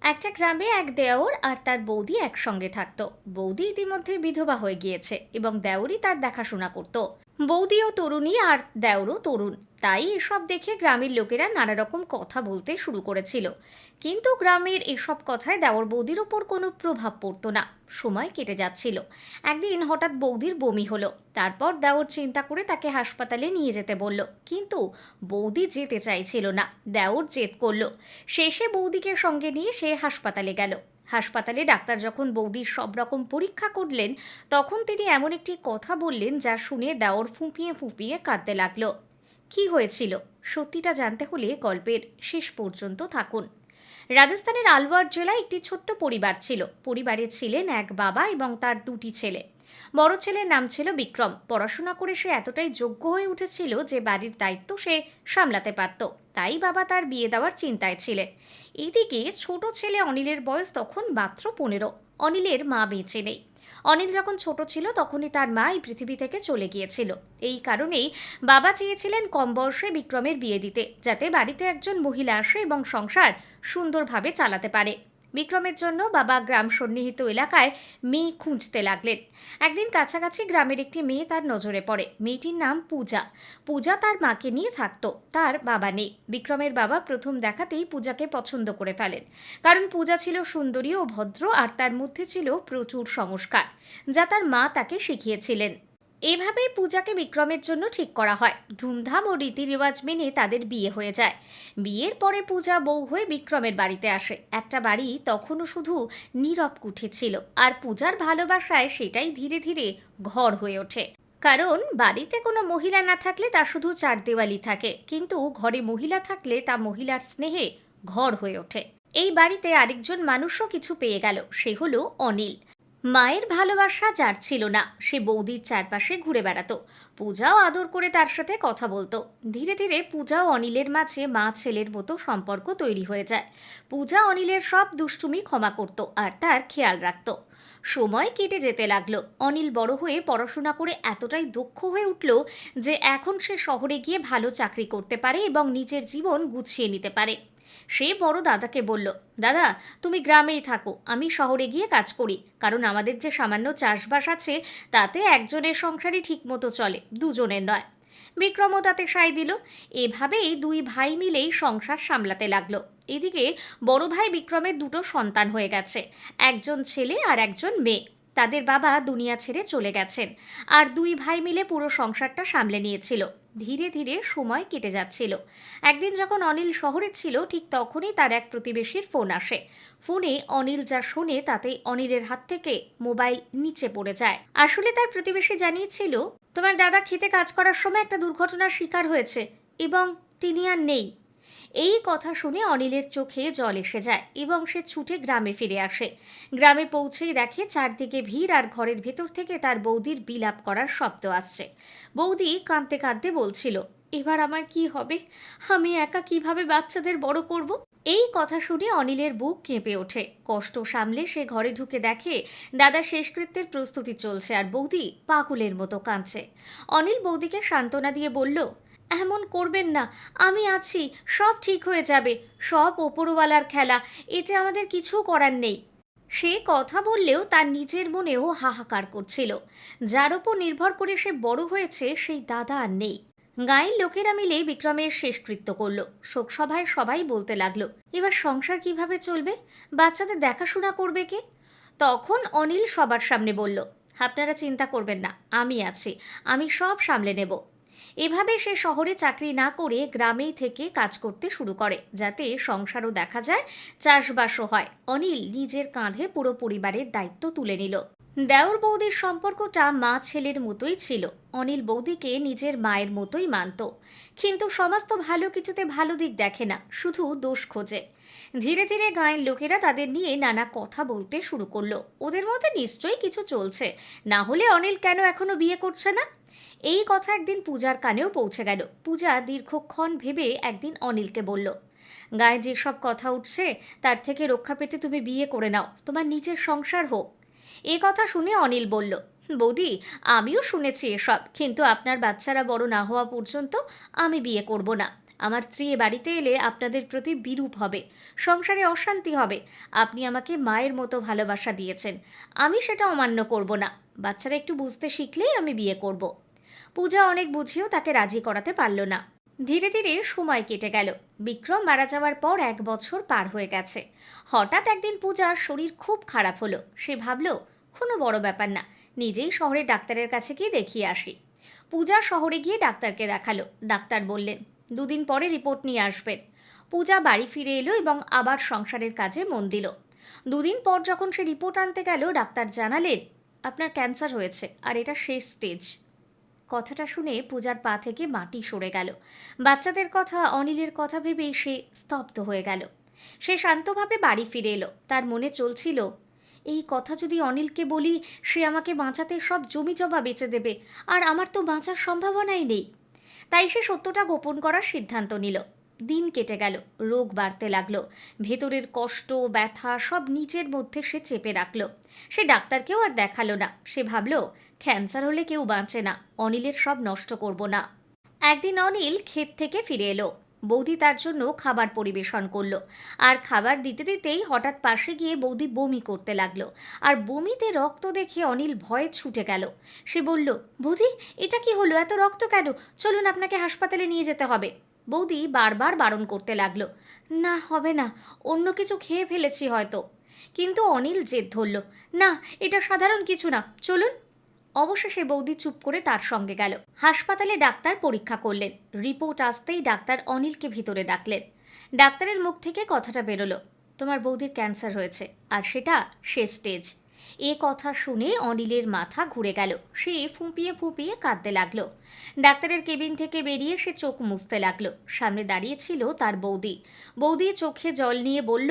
একটা গ্রামে এক দেওর আর তার বৌদি একসঙ্গে থাকতো। বৌদি ইতিমধ্যে বিধবা হয়ে গিয়েছে এবং দেওরই তার দেখাশোনা করত। বৌদিও তরুণী আর দেওরও তরুণ। তাই এসব দেখে গ্রামের লোকেরা নানা রকম কথা বলতে শুরু করেছিল। কিন্তু গ্রামের এসব কথায় দেওর বৌদির ওপর কোনো প্রভাব পড়তো না। সময় কেটে যাচ্ছিল। একদিন হঠাৎ বৌদির বমি হলো। তারপর দেওর চিন্তা করে তাকে হাসপাতালে নিয়ে যেতে বলল, কিন্তু বৌদি যেতে চাইছিল না। দেওর জেদ করলো। শেষে বৌদিকে সঙ্গে নিয়ে সে হাসপাতালে গেল। হাসপাতালে ডাক্তার যখন বৌদির সব রকম পরীক্ষা করলেন, তখন তিনি এমন একটি কথা বললেন যা শুনে দেওর ফুঁপিয়ে ফুঁপিয়ে কাঁদতে লাগলো। কি হয়েছিল সত্যিটা জানতে হলে গল্পের শেষ পর্যন্ত থাকুন। রাজস্থানের আলওয়ার জেলায় একটি ছোট্ট পরিবার ছিল। পরিবারে ছিলেন এক বাবা এবং তার দুটি ছেলে। বড় ছেলের নাম ছিল বিক্রম। পড়াশোনা করে সে এতটাই যোগ্য হয়ে উঠেছিল যে বাড়ির দায়িত্ব সে সামলাতে পারত। তাই বাবা তার বিয়ে দেওয়ার চিন্তায় ছিলেন। এদিকে ছোট ছেলে অনিলের বয়স তখন মাত্র 15। অনিলের মা বেঁচে নেই। অনিল যখন ছোট ছিল তখনই তার মা এই পৃথিবী থেকে চলে গিয়েছিল। এই কারণেই বাবা চেয়েছিলেন কম বয়সে বিক্রমের বিয়ে দিতে, যাতে বাড়িতে একজন মহিলা আসে এবং সংসার সুন্দরভাবে চালাতে পারে। বিক্রমের জন্য বাবা গ্রাম সন্নিহিত এলাকায় মেয়ে খুঁজতে লাগলেন। একদিন কাছাকাছি গ্রামের একটি মেয়ে তার নজরে পড়ে। মেয়েটির নাম পূজা। পূজা তার মাকে নিয়ে থাকতো, তার বাবা নেই। বিক্রমের বাবা প্রথম দেখাতেই পূজাকে পছন্দ করে ফেলেন, কারণ পূজা ছিল সুন্দরী ও ভদ্র আর তার মধ্যে ছিল প্রচুর সংস্কার, যা তার মা তাকে শিখিয়েছিলেন। এভাবেই পূজাকে বিক্রমের জন্য ঠিক করা হয়। ধুমধাম ও রীতিরেওয়াজ মেনে তাদের বিয়ে হয়ে যায়। বিয়ের পরে পূজা বউ হয়ে বিক্রমের বাড়িতে আসে। একটা বাড়ি তখনও শুধু নীরব কুঠি ছিল, আর পূজার ভালোবাসায় সেটাই ধীরে ধীরে ঘর হয়ে ওঠে। কারণ বাড়িতে কোনো মহিলা না থাকলে তা শুধু চার দেওয়ালি থাকে, কিন্তু ঘরে মহিলা থাকলে তা মহিলার স্নেহে ঘর হয়ে ওঠে। এই বাড়িতে আরেকজন মানুষও কিছু পেয়ে গেল, সে হলো অনিল। মায়ের ভালোবাসা যার ছিল না, সে বৌদির চারপাশে ঘুরে বেড়াতো। পূজাও আদর করে তার সাথে কথা বলতো। ধীরে ধীরে পূজা ও অনিলের মাঝে মা ছেলের মতো সম্পর্ক তৈরি হয়ে যায়। পূজা অনিলের সব দুষ্টুমি ক্ষমা করত আর তার খেয়াল রাখত। সময় কেটে যেতে লাগলো। অনিল বড় হয়ে পড়াশোনা করে এতটাই দক্ষ হয়ে উঠল যে এখন সে শহরে গিয়ে ভালো চাকরি করতে পারে এবং নিজের জীবন গুছিয়ে নিতে পারে। সে বড় দাদাকে বলল, দাদা, তুমি গ্রামেই থাকো, আমি শহরে গিয়ে কাজ করি, কারণ আমাদের যে সামান্য চাষবাস আছে তাতে একজনের সংসারই ঠিকমতো চলে, দুজনের নয়। বিক্রমও তাতে সায় দিল। এভাবেই দুই ভাই মিলেই সংসার সামলাতে লাগলো। এদিকে বড় ভাই বিক্রমের দুটো সন্তান হয়ে গেছে, একজন ছেলে আর একজন মেয়ে। তাদের বাবা দুনিয়া ছেড়ে চলে গেছেন, আর দুই ভাই মিলে পুরো সংসারটা সামলে নিয়েছিল। ধীরে ধীরে সময় কেটে যাচ্ছিল। একদিন যখন অনিল শহরে ছিল, ঠিক তখনই তার এক প্রতিবেশীর ফোন আসে। ফোনে অনিল যা শোনে তাতে অনিলের হাত থেকে মোবাইল নিচে পড়ে যায়। আসলে তার প্রতিবেশী জানিয়েছিল, তোমার দাদা খেতে কাজ করার সময় একটা দুর্ঘটনার শিকার হয়েছে এবং তিনি আর নেই। এই কথা শুনে অনিলের চোখে জল এসে যায় এবং সে ছুটে গ্রামে ফিরে আসে। গ্রামে পৌঁছেই দেখে চারদিকে ভিড় আর ঘরের ভেতর থেকে তার বৌদির বিলাপ করার শব্দ আসছে। বৌদি কাঁদতে কাঁদতে বলছিল, এবার আমার কি হবে? আমি একা কিভাবে বাচ্চাদের বড় করব? এই কথা শুনে অনিলের বুক কেঁপে ওঠে। কষ্ট সামলে সে ঘরে ঢুকে দেখে দাদা শেষকৃত্যের প্রস্তুতি চলছে আর বৌদি পাগলের মতো কাঁদছে। অনিল বৌদিকে সান্ত্বনা দিয়ে বলল, এমন করবেন না, আমি আছি, সব ঠিক হয়ে যাবে, সব ওপরওয়ালার খেলা, এতে আমাদের কিছু করার নেই। সে কথা বললেও তার নিজের মনেও হাহাকার করছিল। যার ওপর নির্ভর করে সে বড় হয়েছে সেই দাদা আর নেই। গাঁয়ের লোকেরা মিলে বিক্রমের শেষকৃত্য করলো। শোকসভায় সবাই বলতে লাগলো, এবার সংসার কিভাবে চলবে? বাচ্চাদের দেখাশোনা করবে কে? তখন অনিল সবার সামনে বলল, আপনারা চিন্তা করবেন না, আমি আছি, আমি সব সামলে নেব। এভাবে সে শহরে চাকরি না করে গ্রামেই থেকে কাজ করতে শুরু করে, যাতে সংসারও দেখা যায়, চাষবাসও হয়। অনিল নিজের কাঁধে পুরো পরিবারের দায়িত্ব তুলে নিল। দেওর বৌদির সম্পর্কটা মা ছেলের মতোই ছিল। অনিল বৌদিকে নিজের মায়ের মতোই মানত। কিন্তু সমাজ তো ভালো কিছুতে ভালো দিক দেখে না, শুধু দোষ খোঁজে। ধীরে ধীরে গাঁয়ের লোকেরা তাদের নিয়ে নানা কথা বলতে শুরু করলো। ওদের মধ্যে নিশ্চয়ই কিছু চলছে, না হলে অনিল কেন এখনো বিয়ে করছে না? এই কথা একদিন পূজার কানেও পৌঁছে গেল। পূজা দীর্ঘক্ষণ ভেবে একদিন অনিলকে বলল, গায়ে যেসব কথা উঠছে তার থেকে রক্ষা পেতে তুমি বিয়ে করে নাও, তোমার নিজের সংসার হোক। এ কথা শুনে অনিল বলল, বৌদি, আমিও শুনেছি এসব, কিন্তু আপনার বাচ্চারা বড় না হওয়া পর্যন্ত আমি বিয়ে করব না। আমার স্ত্রী এ বাড়িতে এলে আপনাদের প্রতি বিরূপ হবে, সংসারে অশান্তি হবে। আপনি আমাকে মায়ের মতো ভালোবাসা দিয়েছেন, আমি সেটা অমান্য করব না। বাচ্চারা একটু বুঝতে শিখলেই আমি বিয়ে করব। পূজা অনেক বুঝিয়েও তাকে রাজি করাতে পারল না। ধীরে ধীরে সময় কেটে গেল। বিক্রম মারা যাওয়ার পর 1 বছর পার হয়ে গেছে। হঠাৎ একদিন পূজার শরীর খুব খারাপ হলো। সে ভাবল, কোনো বড় ব্যাপার না, নিজেই শহরে ডাক্তারের কাছে গিয়ে দেখিয়ে আসি। পূজা শহরে গিয়ে ডাক্তারকে দেখালো। ডাক্তার বললেন 2 দিন পরে রিপোর্ট নিয়ে আসবেন। পূজা বাড়ি ফিরে এলো এবং আবার সংসারের কাজে মন দিল। 2 দিন পর যখন সে রিপোর্ট আনতে গেল, ডাক্তার জানালেন আপনার ক্যান্সার হয়েছে আর এটা শেষ স্টেজ। কথাটা শুনে পূজার পা থেকে মাটি সরে গেল। বাচ্চাদের কথা, অনিলের কথা ভেবেই সে স্তব্ধ হয়ে গেল। সে শান্তভাবে বাড়ি ফিরে এলো। তার মনে চলছিল, এই কথা যদি অনিলকে বলি, সে আমাকে বাঁচাতে সব জমি জমা বেচে দেবে, আর আমার তো বাঁচার সম্ভাবনাই নেই। তাই সে সত্যটা গোপন করার সিদ্ধান্ত নিল। দিন কেটে গেল, রোগ বাড়তে লাগলো। ভেতরের কষ্ট, ব্যথা সব নিজের মধ্যে সে চেপে রাখলো। সে ডাক্তারকেও আর দেখালো না। সে ভাবল, ক্যান্সার হলে কেউ বাঁচে না, অনিলের সব নষ্ট করব না। একদিন অনিল ক্ষেত থেকে ফিরে এলো। বৌদি তার জন্য খাবার পরিবেশন করলো। আর খাবার দিতে দিতেই হঠাৎ পাশে গিয়ে বৌদি বমি করতে লাগলো। আর বমিতে রক্ত দেখে অনিল ভয়ে ছুটে গেল। সে বলল, বৌদি এটা কি হলো, এত রক্ত কেন? চলুন, আপনাকে হাসপাতালে নিয়ে যেতে হবে। বৌদি বারবার বারণ করতে লাগলো, না হবে না, অন্য কিছু খেয়ে ফেলেছি হয়তো। কিন্তু অনিল জেদ ধরল, না এটা সাধারণ কিছু না, চলুন। অবশেষে বৌদি চুপ করে তার সঙ্গে গেল। হাসপাতালে ডাক্তার পরীক্ষা করলেন। রিপোর্ট আসতেই ডাক্তার অনিলকে ভিতরে ডাকলেন। ডাক্তারের মুখ থেকে কথাটা বেরোলো, তোমার বৌদির ক্যান্সার হয়েছে, আর সেটা শেষ স্টেজ। এ কথা শুনে অনিলের মাথা ঘুরে গেল। সে ফুঁপিয়ে ফুঁপিয়ে কাঁদতে লাগলো। ডাক্তারের কেবিন থেকে বেরিয়ে সে চোখ মুছতে লাগলো। সামনে দাঁড়িয়ে ছিল তার বৌদি। বৌদি চোখে জল নিয়ে বলল,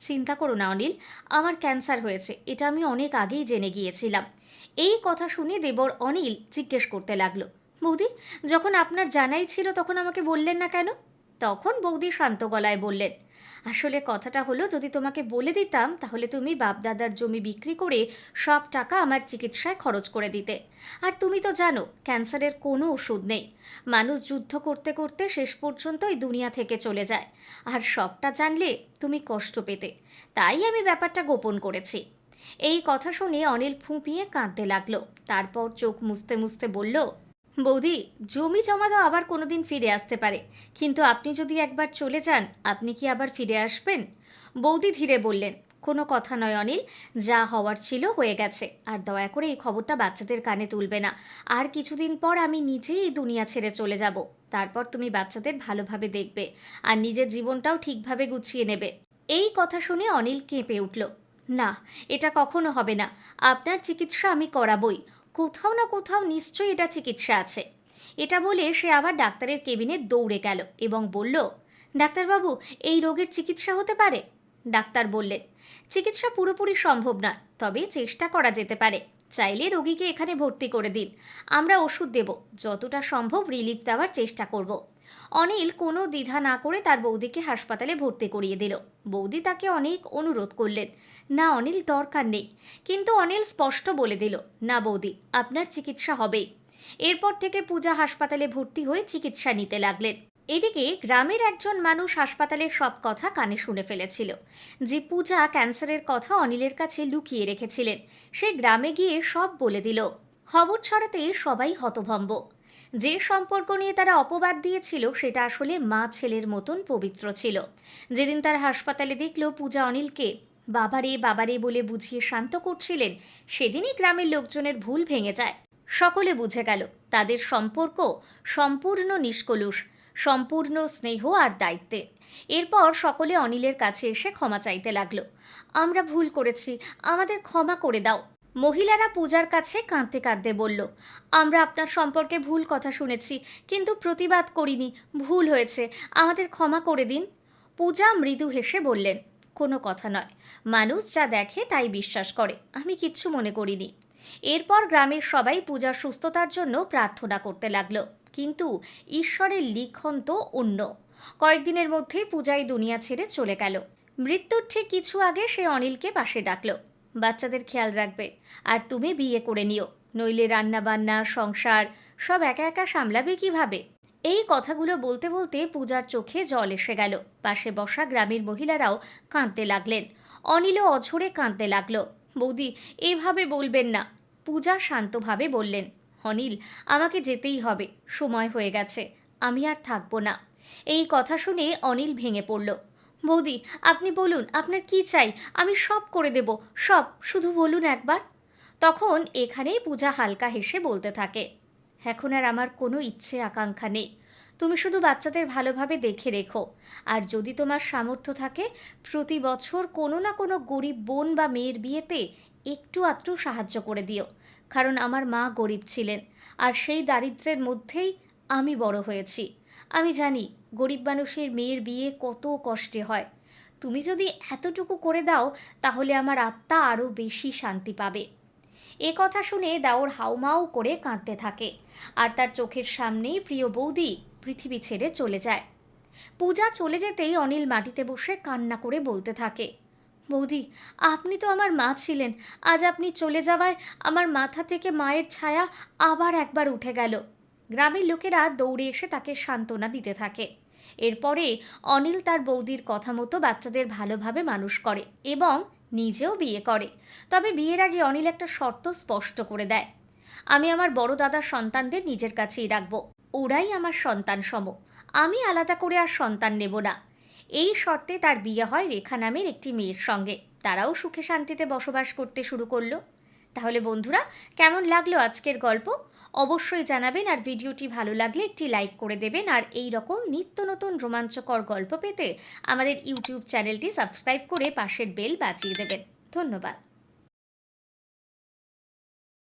চিন্তা করো না অনিল, আমার ক্যান্সার হয়েছে, এটা আমি অনেক আগেই জেনে গিয়েছিলাম। এই কথা শুনে দেবর অনিল জিজ্ঞেস করতে লাগলো, বৌদি যখন আপনার জানাই ছিল তখন আমাকে বললেন না কেন? তখন বৌদি শান্ত গলায় বললেন, আসলে কথাটা হলো, যদি তোমাকে বলে দিতাম তাহলে তুমি বাপদাদার জমি বিক্রি করে সব টাকা আমার চিকিৎসায় খরচ করে দিতে। আর তুমি তো জানো ক্যান্সারের কোনো ওষুধ নেই। মানুষ যুদ্ধ করতে করতে শেষ পর্যন্ত এই দুনিয়া থেকে চলে যায়। আর সবটা জানলে তুমি কষ্ট পেতে, তাই আমি ব্যাপারটা গোপন করেছি। এই কথা শুনে অনিল ফুঁপিয়ে কাঁদতে লাগলো। তারপর চোখ মুছতে মুছতে বলল, বৌদি জমি জমা তো আবার কোনোদিন ফিরে আসতে পারে, কিন্তু আপনি যদি একবার চলে যান, আপনি কি আবার ফিরে আসবেন? বৌদি ধীরে বললেন, কোনো কথা নয় অনিল, যা হওয়ার ছিল হয়ে গেছে। আর দয়া করে এই খবরটা বাচ্চাদের কানে তুলবে না। আর কিছুদিন পর আমি নিজেই এই দুনিয়া ছেড়ে চলে যাব। তারপর তুমি বাচ্চাদের ভালোভাবে দেখবে আর নিজের জীবনটাও ঠিকভাবে গুছিয়ে নেবে। এই কথা শুনে অনিল কেঁপে উঠল, না এটা কখনো হবে না, আপনার চিকিৎসা আমি করাবই, কোথাও না কোথাও নিশ্চয়ই এটা চিকিৎসা আছে। এটা বলে সে আবার ডাক্তারের কেবিনে দৌড়ে গেল এবং বলল, ডাক্তারবাবু এই রোগের চিকিৎসা হতে পারে? ডাক্তার বললেন, চিকিৎসা পুরোপুরি সম্ভব নয়, তবে চেষ্টা করা যেতে পারে। চাইলে রোগীকে এখানে ভর্তি করে দিন, আমরা ওষুধ দেব, যতটা সম্ভব রিলিফ দেওয়ার চেষ্টা করব। অনিল কোনো দ্বিধা না করে তার বৌদিকে হাসপাতালে ভর্তি করিয়ে দিল। বৌদি তাকে অনেক অনুরোধ করলেন, না অনিল দরকার নেই। কিন্তু অনিল স্পষ্ট বলে দিল, না বৌদি আপনার চিকিৎসা হবেই। এরপর থেকে পূজা হাসপাতালে ভর্তি হয়ে চিকিৎসা নিতে লাগলেন। এদিকে গ্রামের একজন মানুষ হাসপাতালের সব কথা কানে শুনে ফেলেছিল, যে পূজা ক্যান্সারের কথা অনিলের কাছে লুকিয়ে রেখেছিলেন। সে গ্রামে গিয়ে সব বলে দিল। খবর ছড়াতে সবাই হতভম্ব। যে সম্পর্ক নিয়ে তারা অপবাদ দিয়েছিল সেটা আসলে মা ছেলের মতন পবিত্র ছিল। যেদিন তার হাসপাতালে দেখল পূজা অনিলকে বাবারে বাবারে বলে বুঝিয়ে শান্ত করছিলেন, সেদিনই গ্রামের লোকজনের ভুল ভেঙে যায়। সকলে বুঝে গেল তাদের সম্পর্ক সম্পূর্ণ নিষ্কলুষ, সম্পূর্ণ স্নেহ আর দায়িত্বে। এরপর সকলে অনিলের কাছে এসে ক্ষমা চাইতে লাগলো, আমরা ভুল করেছি, আমাদের ক্ষমা করে দাও। মহিলারা পূজার কাছে কাঁদতে কাঁদতে বলল, আমরা আপনার সম্পর্কে ভুল কথা শুনেছি, কিন্তু প্রতিবাদ করিনি, ভুল হয়েছে, আমাদের ক্ষমা করে দিন। পূজা মৃদু হেসে বললেন, কোনো কথা নয়, মানুষ যা দেখে তাই বিশ্বাস করে, আমি কিচ্ছু মনে করিনি। এরপর গ্রামের সবাই পূজার সুস্থতার জন্য প্রার্থনা করতে লাগলো। কিন্তু ঈশ্বরের লিখন তো অন্য। কয়েকদিনের মধ্যে পূজাই দুনিয়া ছেড়ে চলে গেল। মৃত্যুর ঠিক কিছু আগে সে অনিলকে পাশে ডাকলো, বাচ্চাদের খেয়াল রাখবে, আর তুমি বিয়ে করে নিও, নইলে রান্না বান্না সংসার সব একা একা সামলাবে কিভাবে? এই কথাগুলো বলতে বলতে পূজার চোখে জল এসে গেল। পাশে বসা গ্রামের মহিলারাও কাঁদতে লাগলেন। অনিলও অঝরে কাঁদতে লাগলো। বৌদি, এইভাবে বলবেন না। পূজা শান্তভাবে বললেন, অনিল, আমাকে যেতেই হবে, সময় হয়ে গেছে, আমি আর থাকবো না। এই কথা শুনে অনিল ভেঙে পড়ল। বৌদি, আপনি বলুন, আপনার কি চাই, আমি সব করে দেব, সব, শুধু বলুন একবার। তখন এখানেই পূজা হালকা হেসে বলতে থাকে, এখন আর আমার কোনো ইচ্ছে আকাঙ্ক্ষা নেই। তুমি শুধু বাচ্চাদের ভালোভাবে দেখে রেখো। আর যদি তোমার সামর্থ্য থাকে, প্রতি বছর কোনো না কোনো গরিব বোন বা মেয়ের বিয়েতে একটু আধটু সাহায্য করে দিও। কারণ আমার মা গরিব ছিলেন, আর সেই দারিদ্র্যের মধ্যেই আমি বড় হয়েছি। আমি জানি গরিব মানুষের মেয়ের বিয়ে কত কষ্টে হয়। তুমি যদি এতটুকু করে দাও, তাহলে আমার আত্মা আরও বেশি শান্তি পাবে। এ কথা শুনে দেওর হাউমাউ করে কাঁদতে থাকে, আর তার চোখের সামনেই প্রিয় বৌদি পৃথিবী ছেড়ে চলে যায়। পূজা চলে যেতেই অনিল মাটিতে বসে কান্না করে বলতে থাকে, বৌদি, আপনি তো আমার মা ছিলেন, আজ আপনি চলে যাওয়ায় আমার মাথা থেকে মায়ের ছায়া আবার একবার উঠে গেল। গ্রামের লোকেরা দৌড়ে এসে তাকে সান্ত্বনা দিতে থাকে। এরপরে অনিল তার বৌদির কথা মতো বাচ্চাদের ভালোভাবে মানুষ করে এবং নিজেও বিয়ে করে। তবে বিয়ের আগে অনিল একটা শর্ত স্পষ্ট করে দেয়, আমি আমার বড় দাদার সন্তানদের নিজের কাছেই রাখবো, ওরাই আমার সন্তান সম, আমি আলাদা করে আর সন্তান নেব না। এই শর্তে তার বিয়ে হয় রেখা নামের একটি মেয়ের সঙ্গে। তারাও সুখে শান্তিতে বসবাস করতে শুরু করলো। তাহলে বন্ধুরা, কেমন লাগলো আজকের গল্প? অবশ্যই জানাবেন, আর ভিডিওটি ভালো লাগলে একটি লাইক করে দেবেন। আর এই রকম নিত্য নতুন রোমাঞ্চকর গল্প পেতে আমাদের ইউটিউব চ্যানেলটি সাবস্ক্রাইব করে পাশের বেল বাজিয়ে দেবেন। ধন্যবাদ।